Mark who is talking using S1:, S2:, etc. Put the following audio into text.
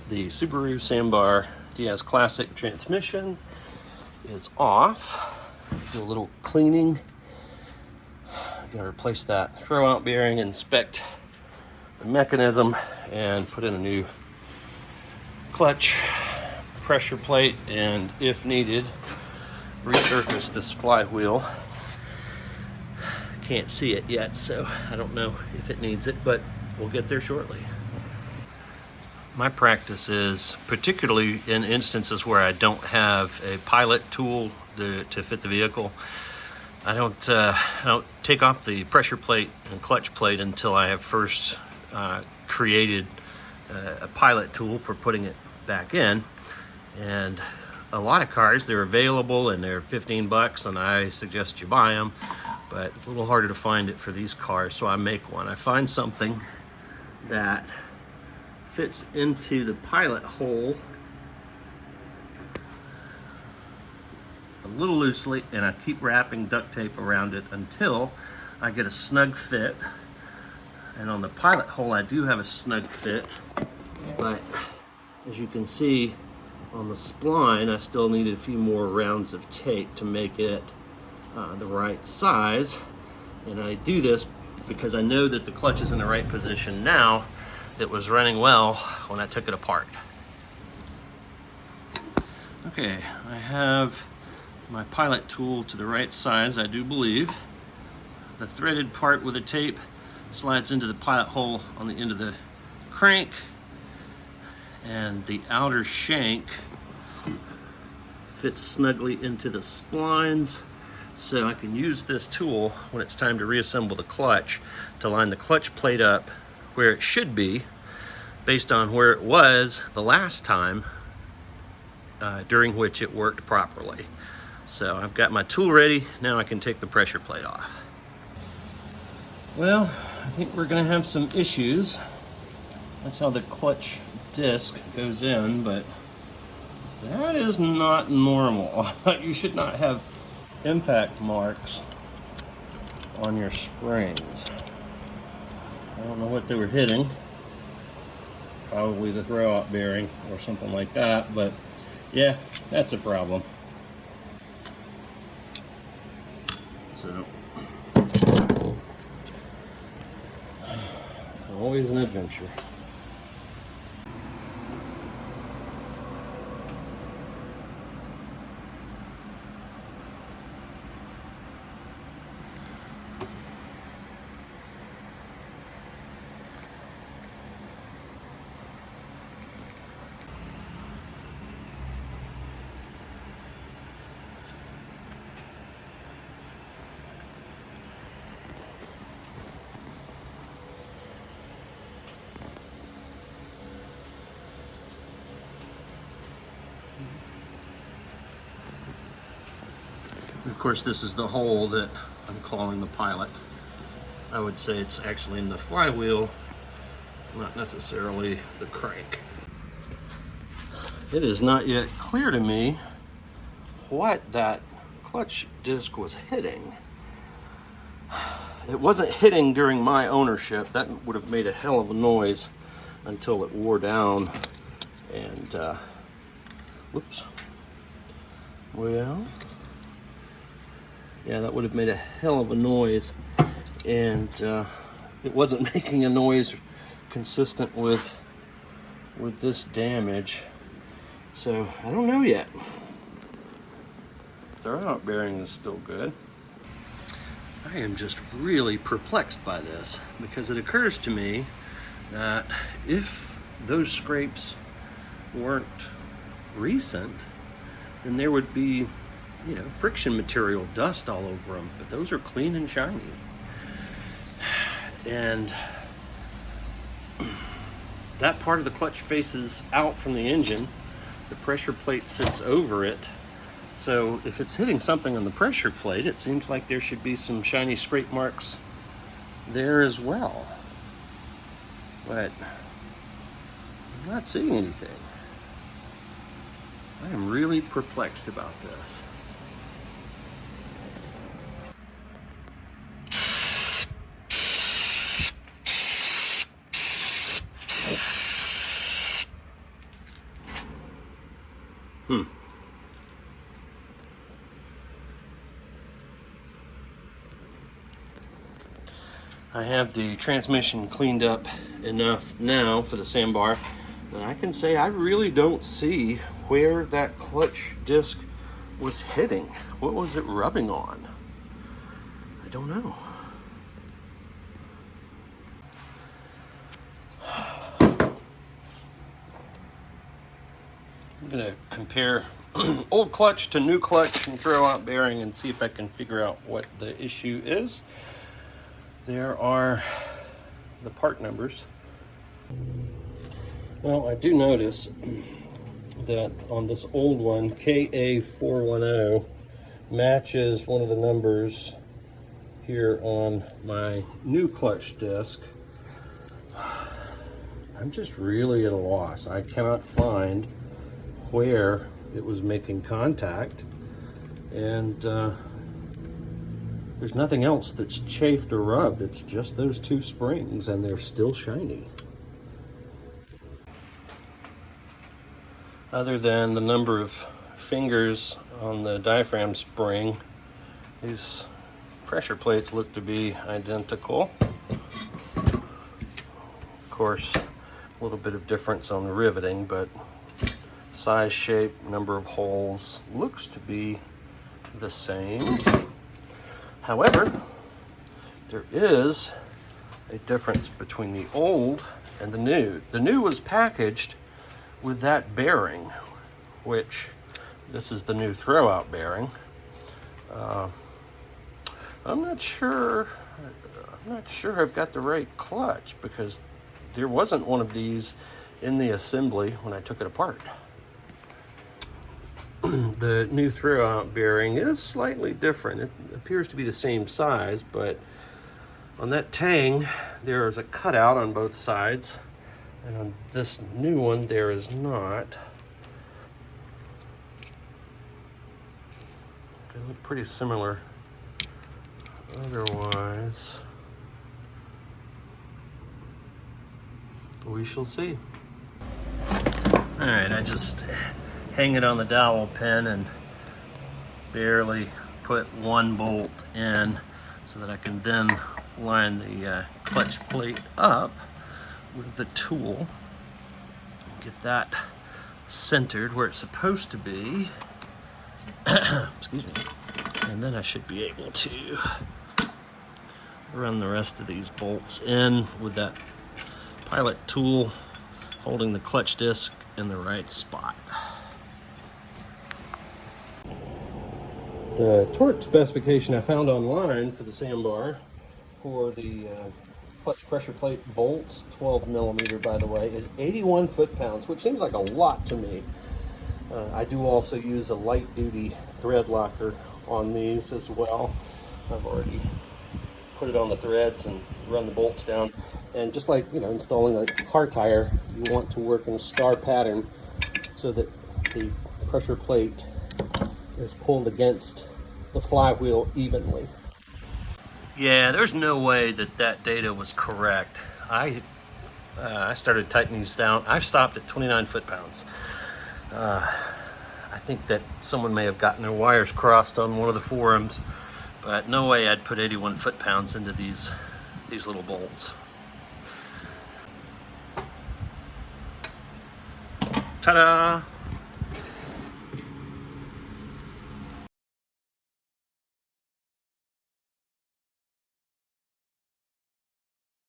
S1: The Subaru Sambar Dias Classic transmission is off. Do a little cleaning. Gotta replace that throw out bearing, inspect the mechanism, and put in a new clutch, pressure plate, and if needed, resurface this flywheel. Can't see it yet, so I don't know if it needs it, but we'll get there shortly. My practice is, particularly in instances where I don't have a pilot tool to fit the vehicle, I don't take off the pressure plate and clutch plate until I have first created a pilot tool for putting it back in. And a lot of cars, they're available and they're 15 bucks, and I suggest you buy them, but it's a little harder to find it for these cars, so I make one. I find something that fits into the pilot hole a little loosely, and I keep wrapping duct tape around it until I get a snug fit. And on the pilot hole I do have a snug fit, but as you can see on the spline, I still needed a few more rounds of tape to make it the right size. And I do this because I know that the clutch is in the right position now. It was running well when I took it apart. Okay, I have my pilot tool to the right size, I do believe. The threaded part with the tape slides into the pilot hole on the end of the crank, and the outer shank fits snugly into the splines, so I can use this tool when it's time to reassemble the clutch to line the clutch plate up where it should be based on where it was the last time during which it worked properly. So I've got my tool ready, now I can take the pressure plate off. Well, I think we're gonna have some issues. That's how the clutch disc goes in, but that is not normal. You should not have impact marks on your springs. I don't know what they were hitting. Probably the throw-out bearing or something like that, but yeah, that's a problem. So, always an adventure. Of course, this is the hole that I'm calling the pilot. I would say it's actually in the flywheel, not necessarily the crank. It is not yet clear to me what that clutch disc was hitting. It wasn't hitting during my ownership. That would have made a hell of a noise until it wore down. And, whoops. Well, yeah, that would have made a hell of a noise, and it wasn't making a noise consistent with this damage. So I don't know yet. Throw-out bearing is still good. I am just really perplexed by this, because it occurs to me that if those scrapes weren't recent, then there would be, you know, friction material, dust all over them, but those are clean and shiny. And that part of the clutch faces out from the engine. The pressure plate sits over it. So if it's hitting something on the pressure plate, it seems like there should be some shiny scrape marks there as well. But I'm not seeing anything. I am really perplexed about this. I have the transmission cleaned up enough now for the Sambar that I can say I really don't see where that clutch disc was hitting. What was it rubbing on? I don't know. I'm gonna compare old clutch to new clutch and throw out bearing and see if I can figure out what the issue is. There are the part numbers. Well, I do notice that on this old one, KA410 matches one of the numbers here on my new clutch disc. I'm just really at a loss. I cannot find where it was making contact, and there's nothing else that's chafed or rubbed. It's just those two springs, and they're still shiny. Other than the number of fingers on the diaphragm spring, these pressure plates look to be identical. Of course, a little bit of difference on the riveting, but size, shape, number of holes looks to be the same. However, there is a difference between the old and the new. The new was packaged with that bearing, which this is the new throwout bearing. I'm not sure I've got the right clutch, because there wasn't one of these in the assembly when I took it apart. The new throwout bearing is slightly different. It appears to be the same size, but on that tang there is a cutout on both sides, and on this new one there is not. They look pretty similar otherwise. We shall see. All right, I just hang it on the dowel pin and barely put one bolt in so that I can then line the clutch plate up with the tool. Get that centered where it's supposed to be. Excuse me. And then I should be able to run the rest of these bolts in with that pilot tool holding the clutch disc in the right spot. The torque specification I found online for the Sambar for the clutch pressure plate bolts, 12 millimeter by the way, is 81 foot-pounds, which seems like a lot to me. I do also use a light duty thread locker on these as well. I've already put it on the threads and run the bolts down. And just like, you know, installing a car tire, you want to work in a star pattern so that the pressure plate is pulled against the flywheel evenly. Yeah, there's no way that that data was correct. I started tightening these down. I've stopped at 29 foot-pounds. I think that someone may have gotten their wires crossed on one of the forums, but no way I'd put 81 foot-pounds into these little bolts. Ta-da!